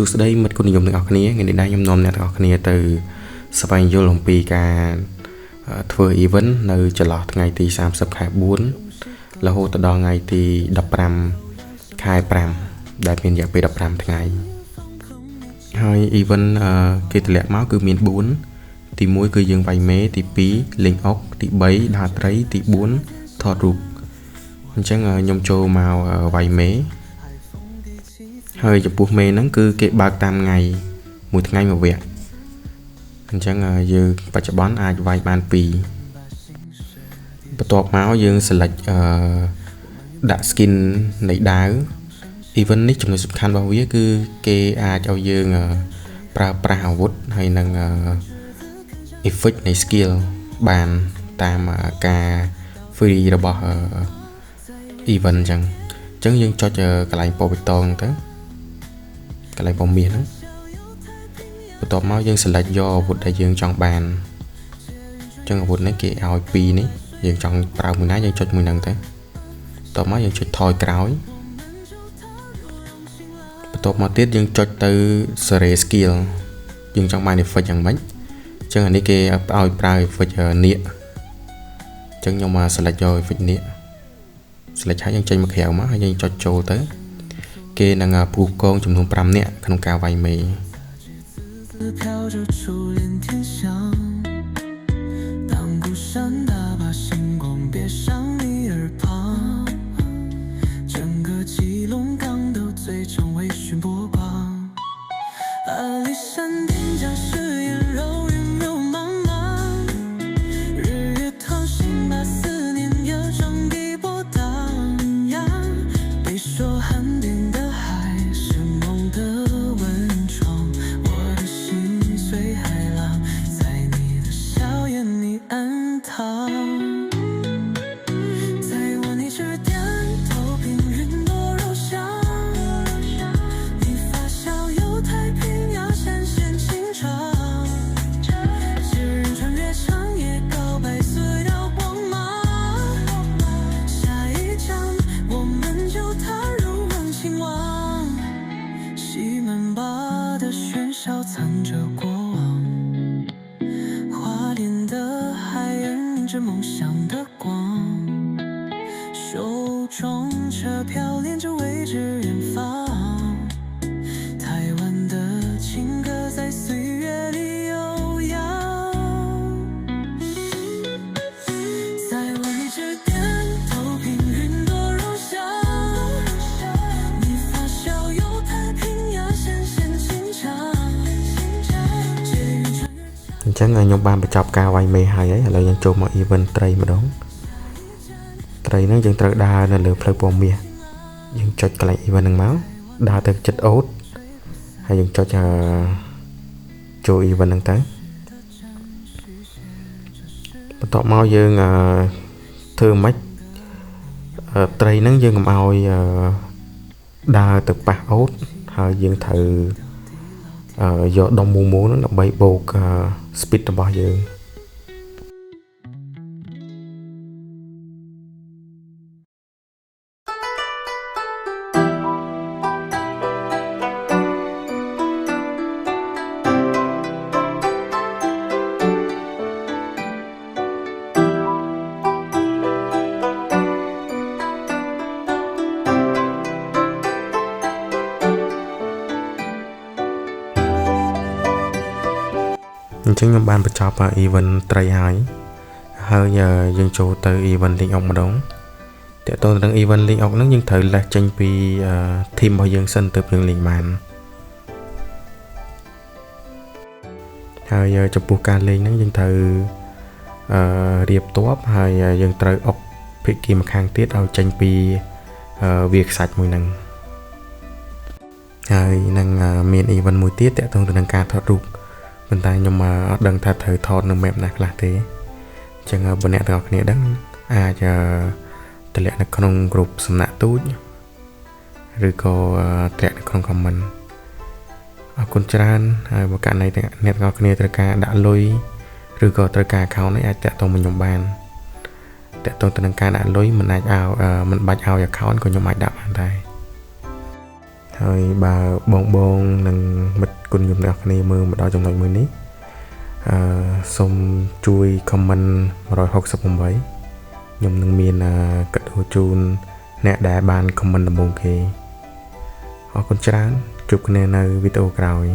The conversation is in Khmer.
សួស្តីមិត្តគុណនិយមទាំងអស់គ្នាថ្ងៃនេះដែរខ្ញុំនាំអ្នកទាំងអស់គ្នាទៅស្វែងយល់អំពីការធ្វើ event នៅចន្លោះថ្ងៃទី30 ខែ 4 រហូតដល់ថ្ងៃទី15 ខែ 5 ដែលមានរយៈពេល15 ថ្ងៃហើយ event គេតម្លាក់មកគឺមាន4ទី1គឺយើងវាយមេទី2លេងអុកទី3ដើរត្រីទី4ថតរូបអញ្ចឹងខ្ញុំចូលមកវាយមេហើយចំពោះមេហ្នឹងគឺគេបើកតាមថ្ងៃមួយថ្ងៃមួយវគ្គអញ្ចឹងយើងបច្ចុប្បន្នអាចវាយបាន2បន្ទាប់មកយើង select ដាក់ skin នៃដាវ event នេះចំណុចសំខាន់របស់វាគឺគេអាចឲ្យយើងប្រើប្រាស់អាវុធហើយនឹង effect នៃ skill បានតាមការ free របស់ event អញ្ចឹងយើងចុចកន្លែងពណ៌បៃតងទៅកន្លែងពណ៌មាសហ្នឹងបន្ទាប់មកយើង select យកអាវុធដែលយើងចង់បានអញ្ចឹងអាវុធនេះគេឲ្យ2នេះយើងចង់ប្រើមួយណាយើងចុចមួយហ្នឹងទៅបន្ទាប់មកយើងចុចថយក្រោយបន្ទាប់មកទៀតយើងចុចទៅ Series skill យើងចង់បាន effect យ៉ាងម៉េចអញ្ចឹងអានេះគេឲ្យប្រើ effect នាគអញ្ចឹងខ្ញុំមក select យក effect នាគ select ហើយយើងចេញមកក្រៅមកហើយយើងចុចចូលទៅគេនឹងពូកងចំនួន5នាក់ក្នុងការវាយមេ梦想的光，手中车飘连着未知远方，台湾的情歌在岁月里悠扬，在万里之巅头平云朵如香，你发笑有太平洋纤纤情长，借云穿越អញ្ចឹងខ្ញុំបានបញ្ចប់ការវាយមេហើយឥឡូវយើងចូលមក event ត្រីម្ដងត្រីហ្នឹងយើងត្រូវដើរនៅលើផ្លូវពណ៌មាសយើងចុចកន្លែង event ហ្នឹងមកដើរទៅចិត្តអូតហើយយើងចុចចូល event ហ្នឹងទៅបន្ទាប់មកយើងធ្វើម៉េចត្រីហ្នឹងយើងកុំឲ្យដើរទៅប៉ះអូតហើយយើងត្រូវយកដុំមូហ្នឹងដើម្បីបូក speed របស់យើងអញ្ចឹងខ្ញុំបានបញ្ចប់ event ត្រីហើយយើងចូលទៅ event លេងអុកម្ដងតើតើទៅនឹង event លេងអុកហ្នឹងយើងត្រូវលេះចេញពី team របស់យើងសិនទើបយើងលេងបានហើយចំពោះការលេងហ្នឹងយើងត្រូវរៀបទ័ពហើយយើងត្រូវអុកភាគីម្ខាងទៀតឲ្យចេញពីវាខ្សាច់មួយហ្នឹងហើយនឹងមាន event មួយទៀតតើតើទៅនឹងការថតរូបប៉ុន្តែខ្ញុំអត់ដឹងថាត្រូវថតនៅ map ណាខ្លះទេអញ្ចឹងបើអ្នកទាំងអស់គ្នាដឹងអាចតម្លាក់នៅក្នុង group សំណាក់ទូចឬក៏តម្លាក់នៅក្នុង comment អរគុណច្រើនហើយបើករណីអ្នកទាំងអស់គ្នាត្រូវការដាក់លុយឬក៏ត្រូវការ account នេះអាចតាក់ទងមកខ្ញុំបានតាក់ទងទៅនឹងការដាក់លុយមិនបាច់ឲ្យ account ក៏ខ្ញុំអាចដាក់បានដែរហ ហើយបើបងនឹងមិត្តគុណខ្ញុំអ្នកគ្នាមើលមកដល់ចំណុចមួយនេះសូមជួយ comment 168ខ្ញុំនឹងមានកាដូជូនអ្នកដែលបាន comment ដំបូងគេអរគុណច្រើនជួបគ្នានៅវីដេអូក្រោយ